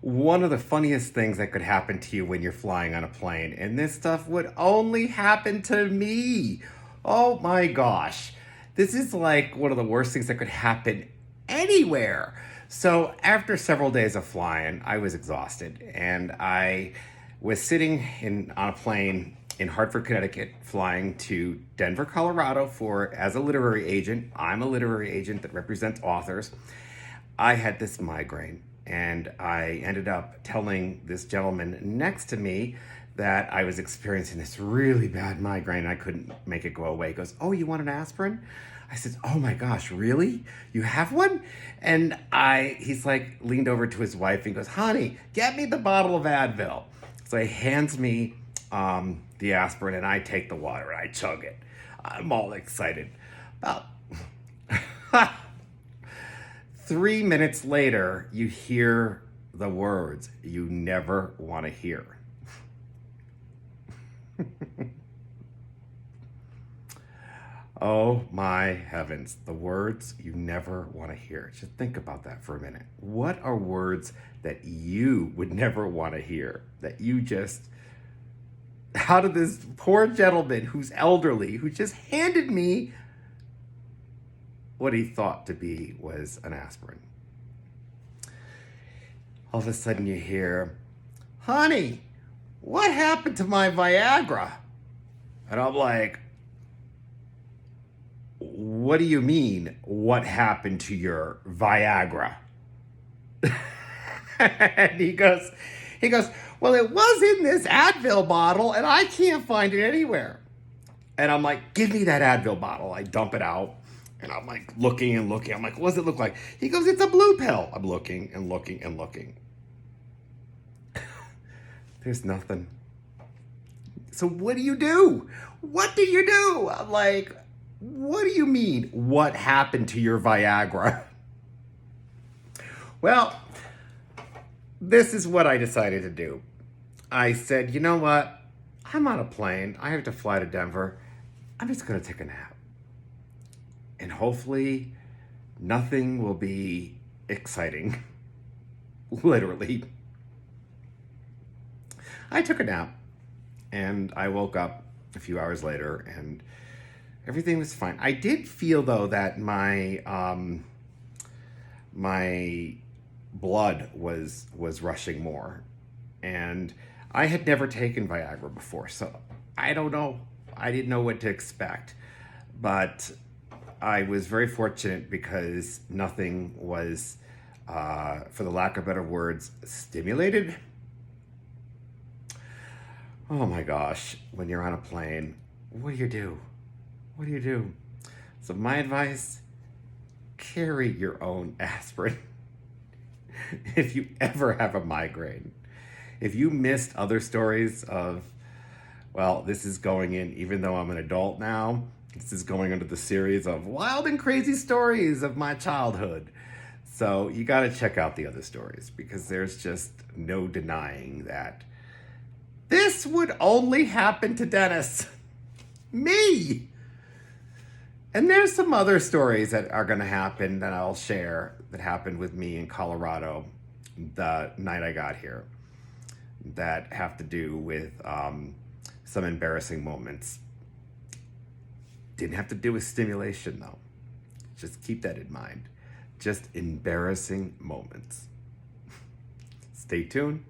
one of the funniest things that could happen to you when you're flying on a plane, and this stuff would only happen to me. Oh my gosh. This is like one of the worst things that could happen anywhere. So, after several days of flying, I was exhausted and I was sitting on a plane in Hartford, Connecticut, flying to Denver, Colorado for as a literary agent. I'm a literary agent that represents authors. I had this migraine, and I ended up telling this gentleman next to me that I was experiencing this really bad migraine and I couldn't make it go away. He goes, "Oh, you want an aspirin?" I said, "Oh my gosh, really? You have one?" And he's like leaned over to his wife and goes, "Honey, get me the bottle of Advil." So he hands me the aspirin and I take the water and I chug it. I'm all excited. About 3 minutes later, you hear the words you never want to hear. Oh my heavens, the words you never want to hear. Just think about that for a minute. What are words that you would never want to hear? That you just, out of this poor gentleman who's elderly, who just handed me what he thought to be was an aspirin. All of a sudden you hear, "Honey, what happened to my Viagra?" And I'm like, "What do you mean, what happened to your Viagra?" And he goes, "Well, it was in this Advil bottle and I can't find it anywhere." And I'm like, "Give me that Advil bottle." I dump it out and I'm like looking and looking. I'm like, "What does it look like?" He goes, "It's a blue pill." I'm looking and looking and looking. There's nothing. So what do you do? What do you do? I'm like, "What do you mean, what happened to your Viagra?" Well, this is what I decided to do. I said, "You know what? I'm on a plane. I have to fly to Denver. I'm just going to take a nap. And hopefully nothing will be exciting." Literally. I took a nap and I woke up a few hours later and everything was fine. I did feel though that my blood was rushing more, and I had never taken Viagra before, so I don't know. I didn't know what to expect, but I was very fortunate because nothing was, for the lack of better words, stimulated. Oh my gosh, when you're on a plane, what do you do? What do you do? So my advice, carry your own aspirin. If you ever have a migraine. If you missed other stories of, well, this is going in, even though I'm an adult now, this is going into the series of wild and crazy stories of my childhood. So you got to check out the other stories because there's just no denying that this would only happen to Dennis. Me. And there's some other stories that are going to happen that I'll share that happened with me in Colorado the night I got here that have to do with some embarrassing moments. Didn't have to do with stimulation though. Just keep that in mind. Just embarrassing moments. Stay tuned.